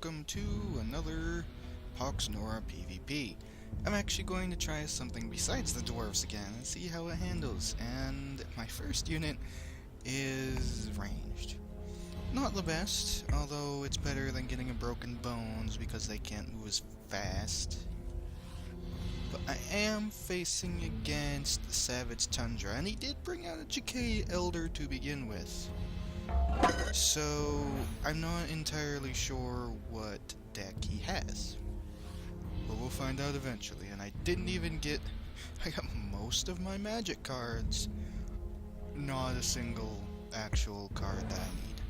welcome to another Pox Nora PvP. I'm actually going to try something besides the dwarves again and see how it handles, and my first unit is ranged. Not the best, although it's better than getting a broken bones because they can't move as fast. But I am facing against the Savage Tundra, and he did bring out a GK Elder to begin with. So, I'm not entirely sure what deck he has. But we'll find out eventually, and I didn't even get... I got most of my magic cards. Not a single actual card that I need.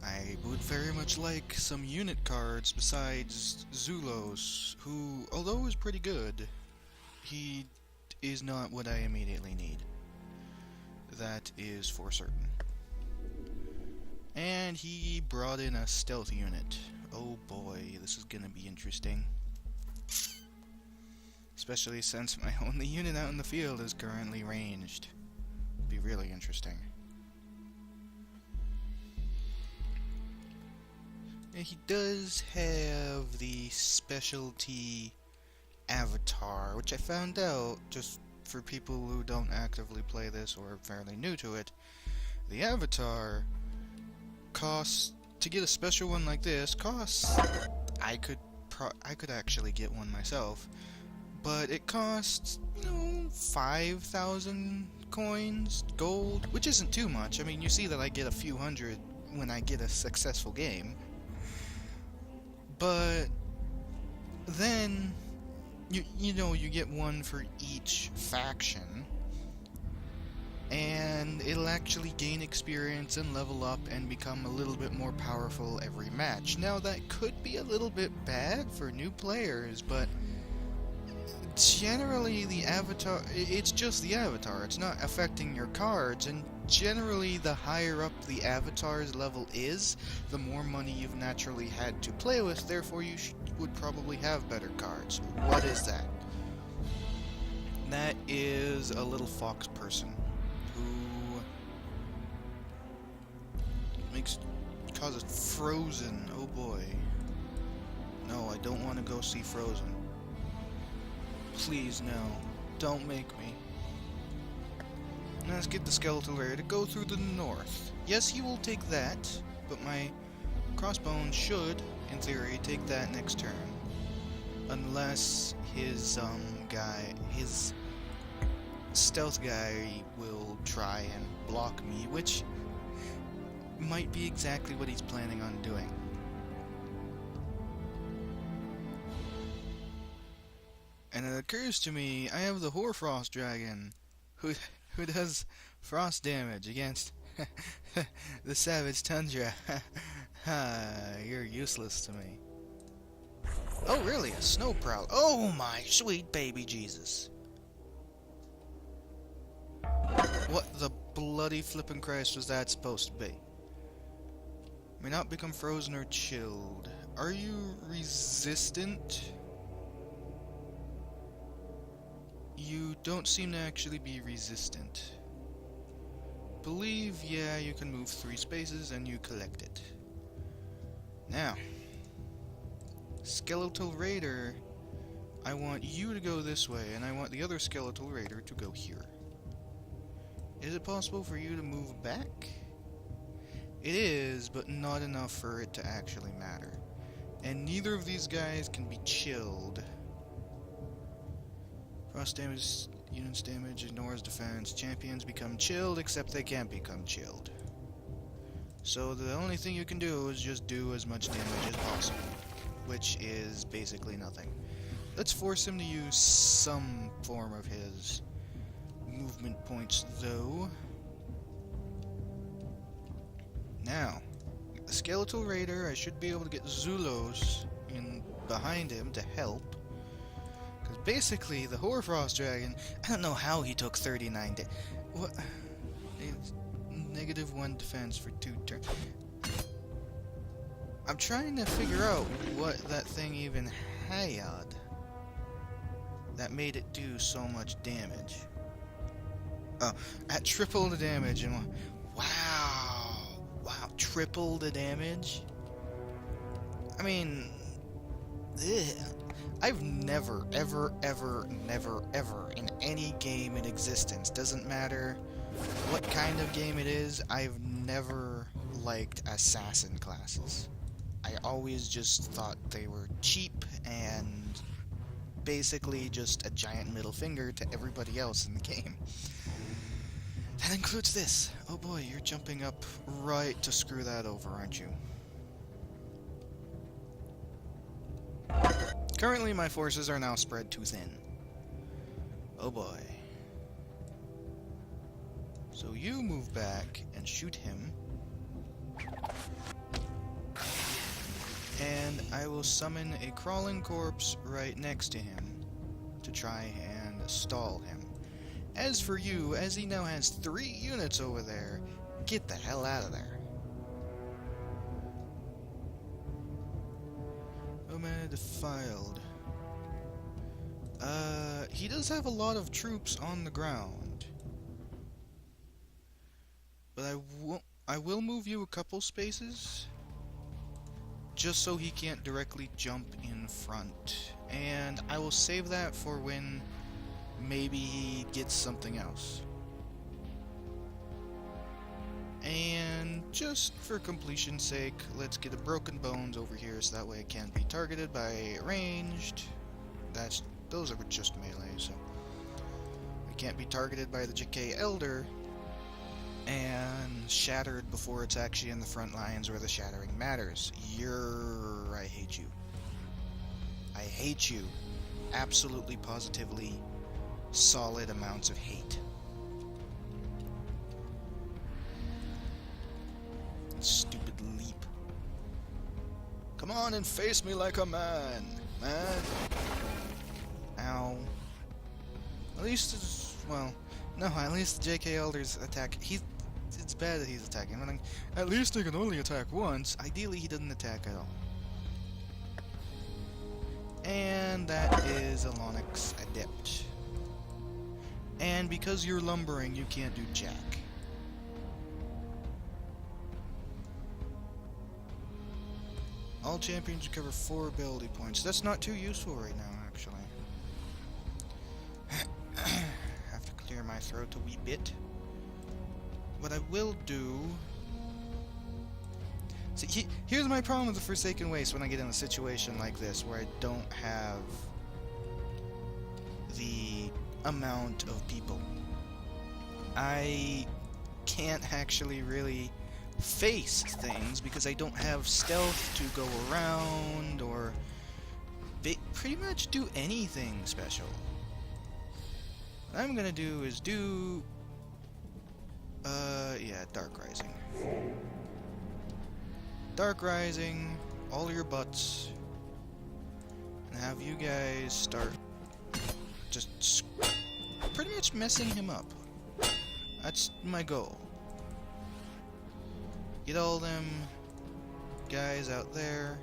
I would very much like some unit cards besides Zulos, who, although is pretty good, he is not what I immediately need. That is for certain. And he brought in a stealth unit. Oh boy, this is gonna be interesting. Especially since my only unit out in the field is currently ranged. It'd be really interesting. And he does have the specialty avatar, which I found out just for people who don't actively play this or are fairly new to it. The avatar costs, to get a special one like this, costs, I could actually get one myself, but it costs, 5,000 coins, gold, which isn't too much. I mean, you see that I get a few hundred when I get a successful game, but then you get one for each faction, and it'll actually gain experience and level up and become a little bit more powerful every match. Now, that could be a little bit bad for new players, but generally the avatar, it's just the avatar, it's not affecting your cards, and generally the higher up the avatar's level is, the more money you've naturally had to play with, therefore you would probably have better cards. What is that? That is a little fox person who causes Frozen. Oh boy. No, I don't want to go see Frozen. Please, no. Don't make me. Now let's get the Skeletal Raider to go through the north. Yes, he will take that, but my Crossbones should, in theory, take that next turn. Unless his his stealth guy will try and block me, which might be exactly what he's planning on doing. And it occurs to me, I have the Hoarfrost Dragon, who does frost damage against the Savage Tundra. You're useless to me. Oh really, a Snow Prowl. Oh my sweet baby Jesus. What the bloody flippin' Christ was that supposed to be? May not become frozen or chilled. Are you resistant? You don't seem to actually be resistant. Believe, yeah, you can move 3 spaces and you collect it. Now, Skeletal Raider, I want you to go this way, and I want the other Skeletal Raider to go here. Is it possible for you to move back? It is, but not enough for it to actually matter. And neither of these guys can be chilled. Frost damage, units damage, ignores defense. Champions become chilled, except they can't become chilled. So the only thing you can do is just do as much damage as possible, which is basically nothing. Let's force him to use some form of his movement points, though. Now, the Skeletal Raider, I should be able to get Zulos in behind him to help. Because basically, the Hoarfrost Dragon, I don't know how he took 39 damage. What? It's -1 defense for 2 turns. I'm trying to figure out what that thing even had that made it do so much damage. Oh, at triple the damage and wow. Wow, triple the damage? I mean, ugh. I've never, ever, ever, never, ever, in any game in existence, doesn't matter what kind of game it is, I've never liked assassin classes. I always just thought they were cheap and basically just a giant middle finger to everybody else in the game. That includes this. Oh boy, you're jumping up right to screw that over, aren't you? Currently, my forces are now spread too thin. Oh boy. So you move back and shoot him. And I will summon a crawling corpse right next to him to try and stall him. As for you, as he now has 3 units over there, get the hell out of there. Omega Defiled. He does have a lot of troops on the ground. But I will move you a couple spaces, just so he can't directly jump in front. And I will save that for when maybe he gets something else. And just for completion's sake, let's get a Broken Bones over here so that way it can't be targeted by ranged. Those are just melee, so it can't be targeted by the JK Elder and shattered before it's actually in the front lines where the shattering matters. I hate you. I hate you. Absolutely, positively, solid amounts of hate. Stupid leap. Come on and face me like a man, man. Ow. At least it's, well, no, at least the JK Elder's attack, it's bad that he's attacking. I mean, at least he can only attack once. Ideally, he doesn't attack at all. And that is a Lonix Adept. And because you're lumbering, you can't do jack. All champions recover 4 ability points. That's not too useful right now, actually. Have to clear my throat a wee bit. What I will do... See, here's my problem with the Forsaken Waste when I get in a situation like this, where I don't have the amount of people. I can't actually really face things because I don't have stealth to go around or pretty much do anything special. What I'm gonna do is do yeah, Dark Rising. Dark Rising, all your butts, and have you guys start just pretty much messing him up. That's my goal. Get all them guys out there.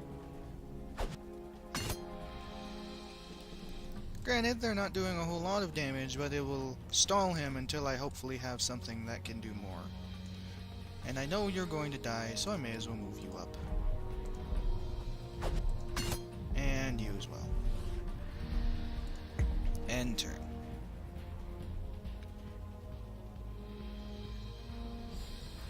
Granted, they're not doing a whole lot of damage, but it will stall him until I hopefully have something that can do more. And I know you're going to die, so I may as well move you up. And you as well. End turn.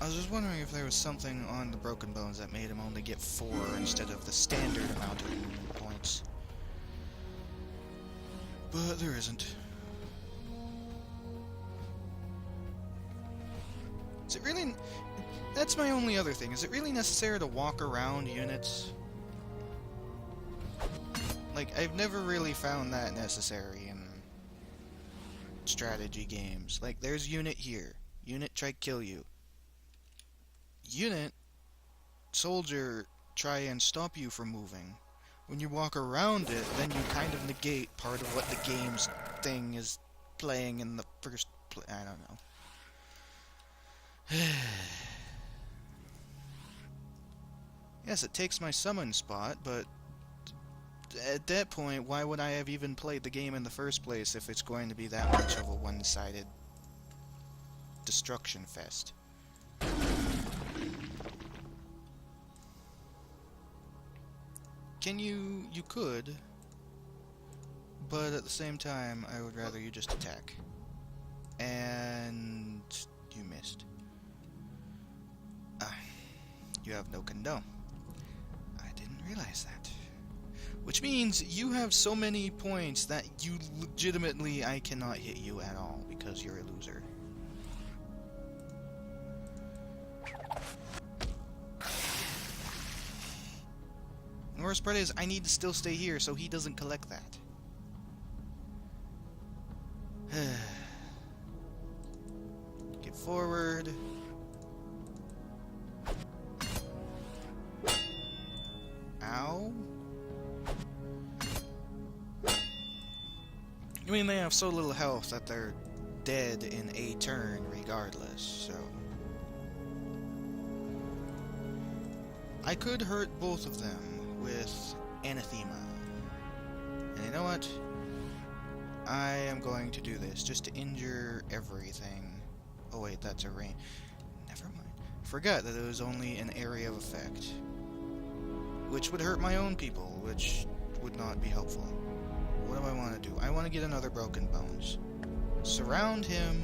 I was just wondering if there was something on the Broken Bones that made him only get 4 instead of the standard amount of points. But there isn't. Is it really... That's my only other thing. Is it really necessary to walk around units? Like, I've never really found that necessary in strategy games. Like, there's unit here. Unit try to kill you. Unit, soldier, try and stop you from moving. When you walk around it, then you kind of negate part of what the game's thing is playing in the first I don't know. Yes, it takes my summon spot, but at that point, why would I have even played the game in the first place if it's going to be that much of a one-sided destruction fest? Can you... You could. But at the same time, I would rather you just attack. And... You missed. You have no condone. I didn't realize that. Which means you have so many points that you legitimately... I cannot hit you at all because you're a loser. The worst part is, I need to still stay here so he doesn't collect that. Get forward. Ow. I mean, they have so little health that they're dead in a turn regardless, so... I could hurt both of them with anathema. And you know what? I am going to do this just to injure everything. Oh wait, that's a rain. Never mind. Forgot that it was only an area of effect. Which would hurt my own people, which would not be helpful. What do I want to do? I want to get another Broken Bones. Surround him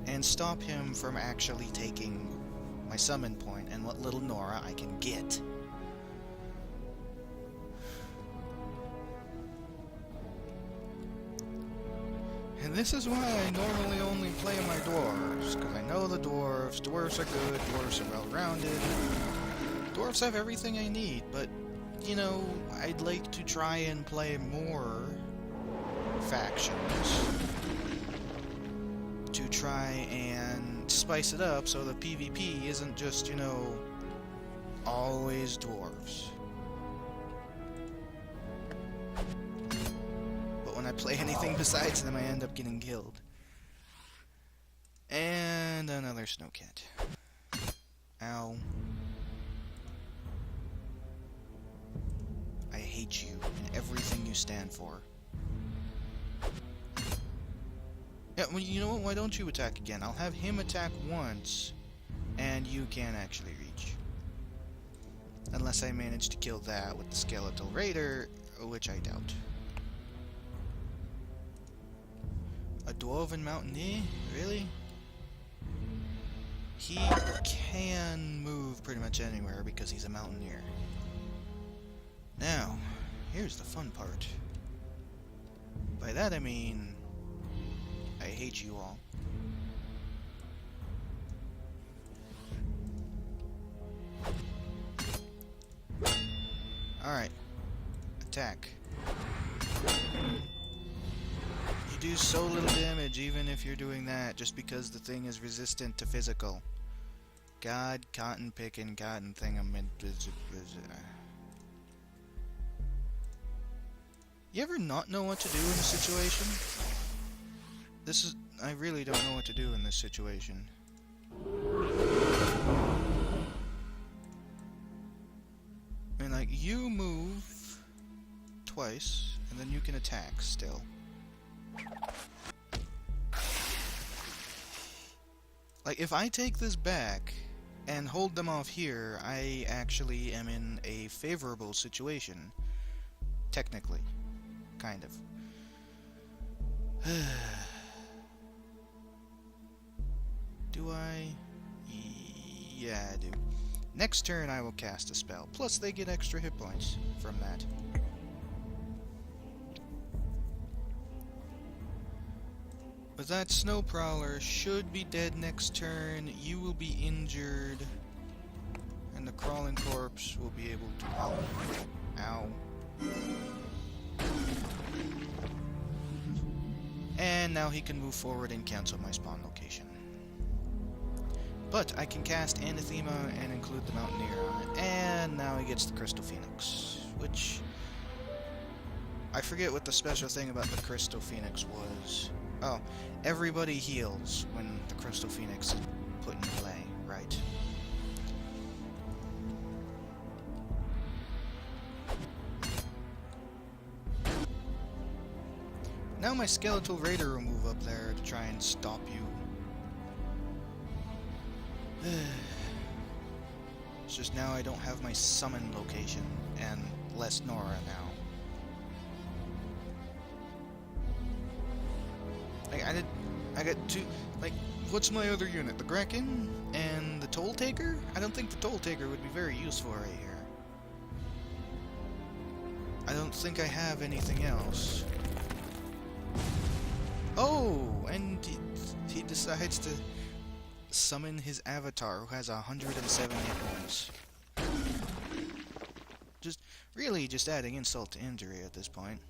and stop him from actually taking my summon point and what little Nora I can get. And this is why I normally only play my dwarves, because I know the dwarves. Dwarves are good, dwarves are well-rounded. Dwarves have everything I need, but, you know, I'd like to try and play more factions to try and spice it up so the PvP isn't just, you know, always dwarves. But when I play anything besides them, I end up getting killed. And another snowcat. Ow. I hate you and everything you stand for. Yeah, well, you know what? Why don't you attack again? I'll have him attack once, and you can actually reach. Unless I manage to kill that with the Skeletal Raider, which I doubt. A Dwarven Mountaineer? Really? He can move pretty much anywhere because he's a Mountaineer. Now, here's the fun part. By that I mean, I hate you all. Alright. Attack. You do so little damage even if you're doing that, just because the thing is resistant to physical. God, cotton picking, cotton thingam. You ever not know what to do in a situation? I really don't know what to do in this situation. I mean, like, you move twice, and then you can attack still. Like, if I take this back and hold them off here, I actually am in a favorable situation. Technically. Kind of. Do I? Yeah, I do. Next turn I will cast a spell. Plus they get extra hit points from that. But that Snow Prowler should be dead next turn. You will be injured. And the Crawling Corpse will be able to help. Ow. And now he can move forward and cancel my spawn location. But I can cast Anathema and include the Mountaineer on it. And now he gets the Crystal Phoenix, which... I forget what the special thing about the Crystal Phoenix was. Oh, everybody heals when the Crystal Phoenix is put in play, right. Now my Skeletal Raider will move up there to try and stop you. It's just now I don't have my summon location, and less Nora now. Like, I got two, like, what's my other unit? The Grekin and the Toll Taker? I don't think the Toll Taker would be very useful right here. I don't think I have anything else. Oh, and he decides to summon his avatar, who has 107 hit points. Just adding insult to injury at this point.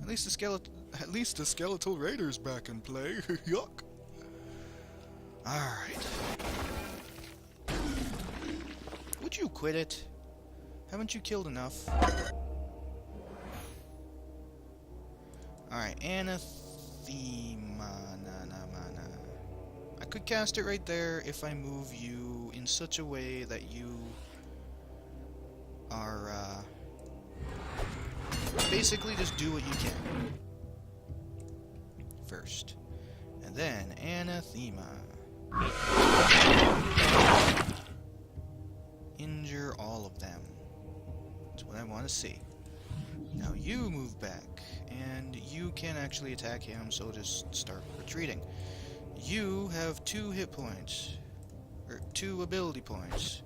At least the skeletal raider's back in play. Yuck. Alright. Would you quit it? Haven't you killed enough? Alright, Anathema. I could cast it right there if I move you in such a way that you are, basically just do what you can. First. And then, Anathema. Injure all of them. That's what I want to see. Now you move back, and you can actually attack him, so just start retreating. You have 2 hit points, or 2 ability points,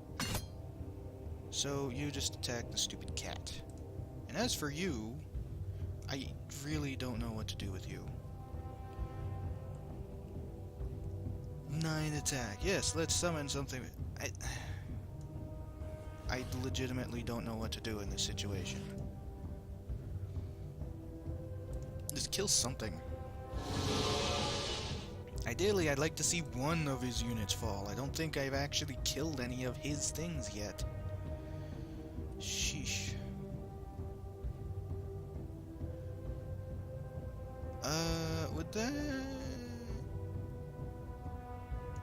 so you just attack the stupid cat. And as for you, I really don't know what to do with you. 9 attack. Yes, let's summon something. I legitimately don't know what to do in this situation. Just kill something. Ideally, I'd like to see one of his units fall. I don't think I've actually killed any of his things yet. Sheesh. Would that...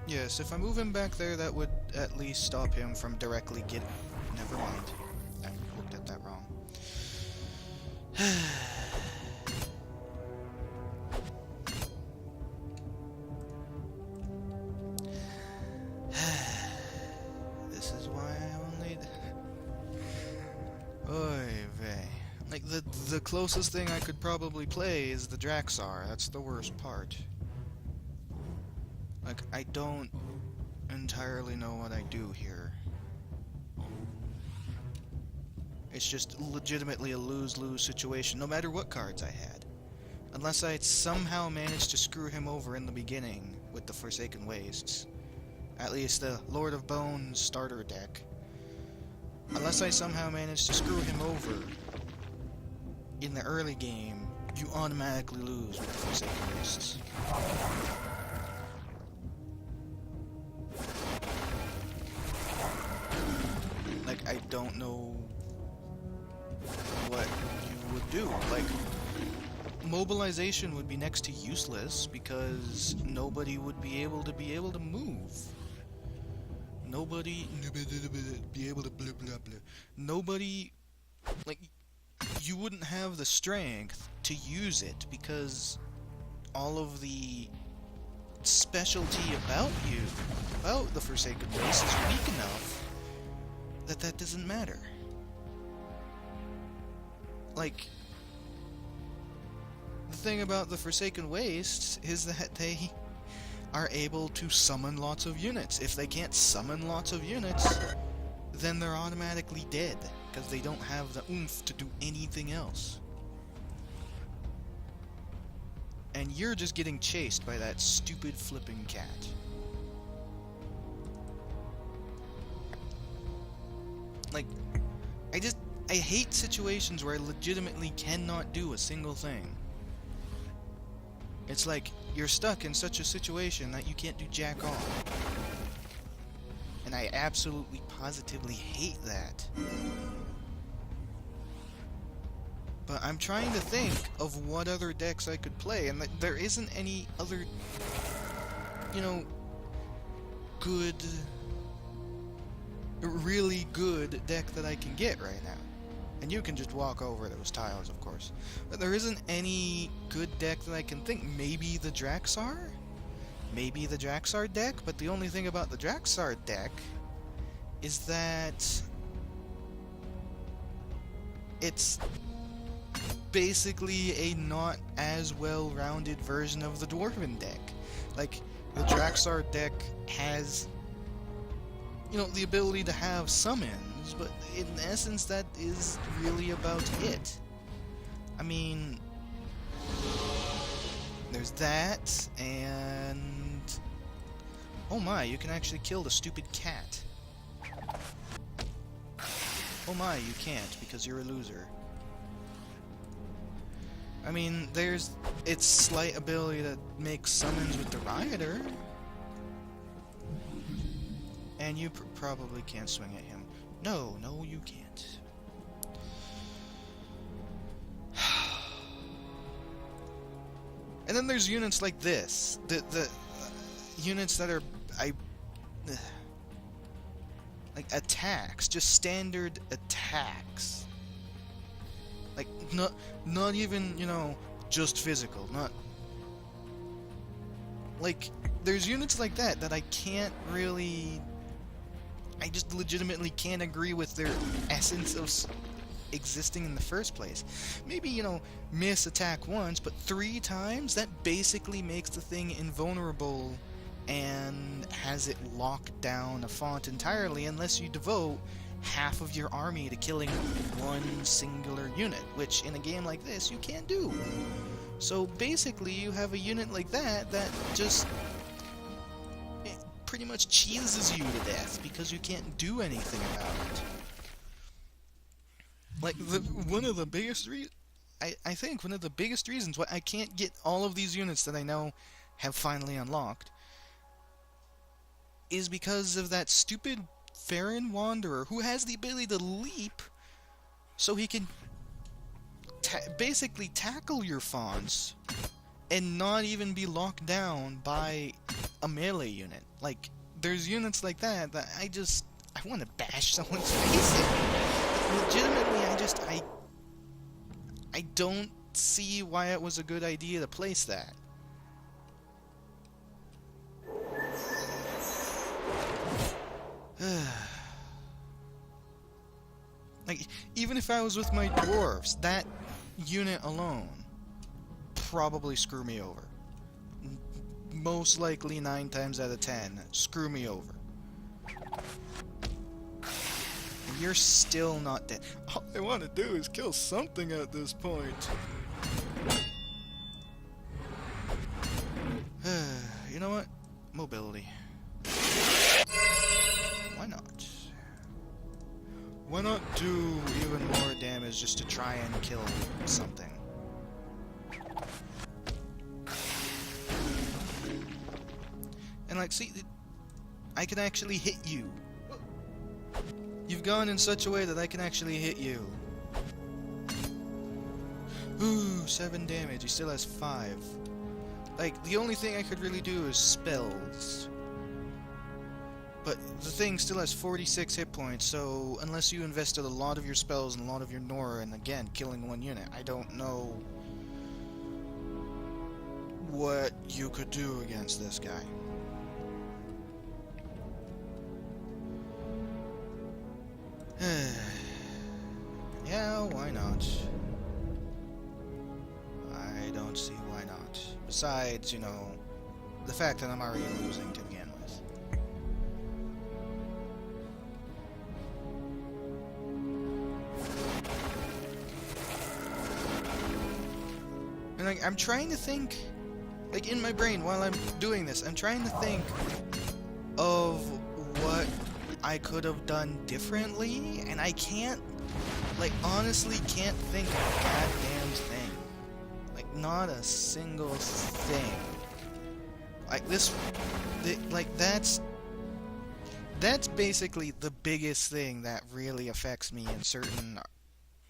Yes, if I move him back there, that would at least stop him from directly getting... Never mind. I looked at that wrong. This is why I only... Oy vey. Like, the closest thing I could probably play is the Draxar. That's the worst part. Like, I don't entirely know what I do here. It's just legitimately a lose-lose situation, no matter what cards I had. Unless I somehow managed to screw him over in the beginning with the Forsaken Wastes. At least the Lord of Bones starter deck. Unless I somehow managed to screw him over in the early game, you automatically lose with the Forsaken Wastes. Like, I don't know what you would do. Like, mobilization would be next to useless because nobody would be able to move. Nobody be able to blah blah blah. Nobody, like, you wouldn't have the strength to use it because all of the specialty about the Forsaken Race is weak enough that doesn't matter. Like, the thing about the Forsaken Wastes is that they are able to summon lots of units. If they can't summon lots of units, then they're automatically dead, because they don't have the oomph to do anything else. And you're just getting chased by that stupid flipping cat. Like, I hate situations where I legitimately cannot do a single thing. It's like, you're stuck in such a situation that you can't do jack all. And I absolutely positively hate that. But I'm trying to think of what other decks I could play, and there isn't any other, you know, good, really good deck that I can get right now. And you can just walk over those tiles, of course. But there isn't any good deck that I can think. Maybe the Draxar? Maybe the Draxar deck? But the only thing about the Draxar deck is that it's basically a not as well-rounded version of the Dwarven deck. Like, the Draxar deck has, you know, the ability to have summons, but in essence that is really about it. I mean, there's that, and oh my, you can actually kill the stupid cat. Oh my, you can't, because you're a loser. I mean, there's its slight ability to make summons with the Rioter. And you probably can't swing at him. No, you can't. And then there's units like this. The units that are... like, attacks. Just standard attacks. Like, not even, you know, just physical. Not... Like, there's units like that that I can't really... I just legitimately can't agree with their essence of existing in the first place. Maybe, you know, miss attack once, but 3 times? That basically makes the thing invulnerable and has it lock down a font entirely unless you devote half of your army to killing one singular unit, which in a game like this you can't do. So basically you have a unit like that just pretty much cheeses you to death because you can't do anything about it. Like, one of the biggest I think one of the biggest reasons why I can't get all of these units that I know have finally unlocked is because of that stupid Ferren Wanderer who has the ability to leap so he can basically tackle your fonts and not even be locked down by a melee unit. Like, there's units like that I want to bash someone's face in. Legitimately, I don't see why it was a good idea to place that. Like, even if I was with my dwarves, that unit alone probably screw me over. Most likely 9 times out of 10, screw me over. And you're still not dead. All I want to do is kill something at this point. You know what? Mobility. Why not? Why not do even more damage just to try and kill something? And like, see, I can actually hit you. You've gone in such a way that I can actually hit you. Ooh, 7 damage. He still has 5. Like, the only thing I could really do is spells. But the thing still has 46 hit points, so unless you invested a lot of your spells and a lot of your Nora, and again, killing 1 unit, I don't know what you could do against this guy. Yeah, why not? I don't see why not. Besides, you know, the fact that I'm already losing to begin with. And like, I'm trying to think, like, in my brain while I'm doing this, I'm trying to think of what I could have done differently, and I can't, like, honestly can't think of a goddamn thing. Like, not a single thing. Like, that's basically the biggest thing that really affects me in certain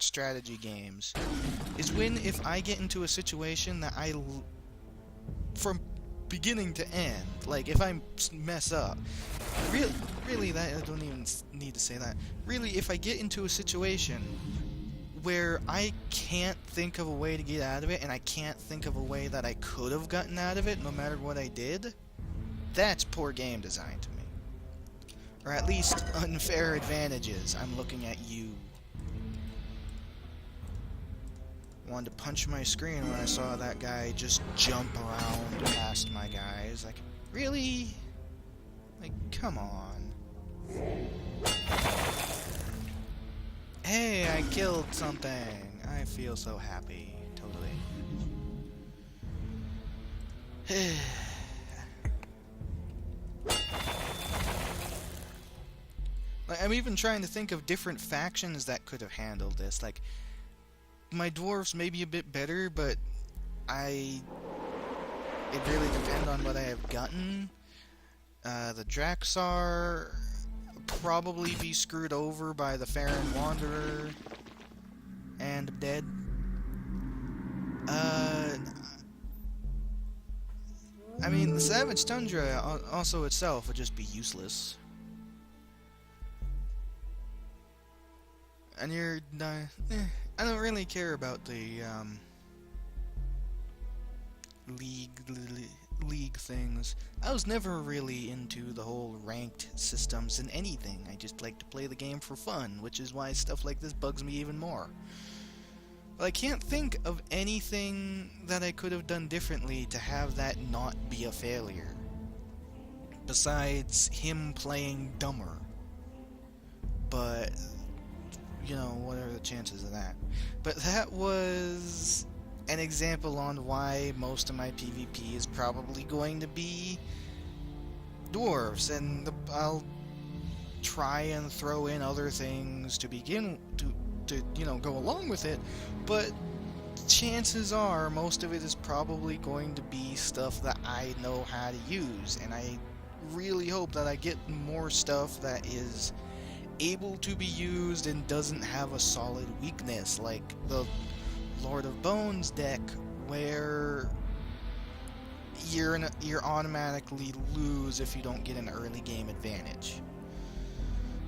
strategy games, is if I get into a situation that from beginning to end, like, if I mess up, really, that I don't even need to say that. Really, if I get into a situation where I can't think of a way to get out of it, and I can't think of a way that I could have gotten out of it no matter what I did, that's poor game design to me. Or at least unfair advantages. I'm looking at you. wanted to punch my screen when I saw that guy just jump around past my guys. Like, really? Like, come on. Hey, I killed something. I feel so happy. Totally. Like, I'm even trying to think of different factions that could have handled this. Like, my dwarves may be a bit better, but it really depends on what I have gotten. The Draxar probably be screwed over by the Ferren Wanderer and dead. I mean, the Savage Tundra also itself would just be useless. And I don't really care about the league things. I was never really into the whole ranked systems in anything. I just like to play the game for fun, which is why stuff like this bugs me even more. But I can't think of anything that I could have done differently to have that not be a failure. Besides him playing dumber. But, you know, what are the chances of that? But that was an example on why most of my PvP is probably going to be dwarves, and I'll try and throw in other things to begin to you know, go along with it, but chances are most of it is probably going to be stuff that I know how to use, and I really hope that I get more stuff that is able to be used and doesn't have a solid weakness, like the Lord of Bones deck, where you're automatically lose if you don't get an early game advantage.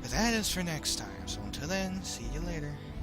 But that is for next time, so until then, see you later.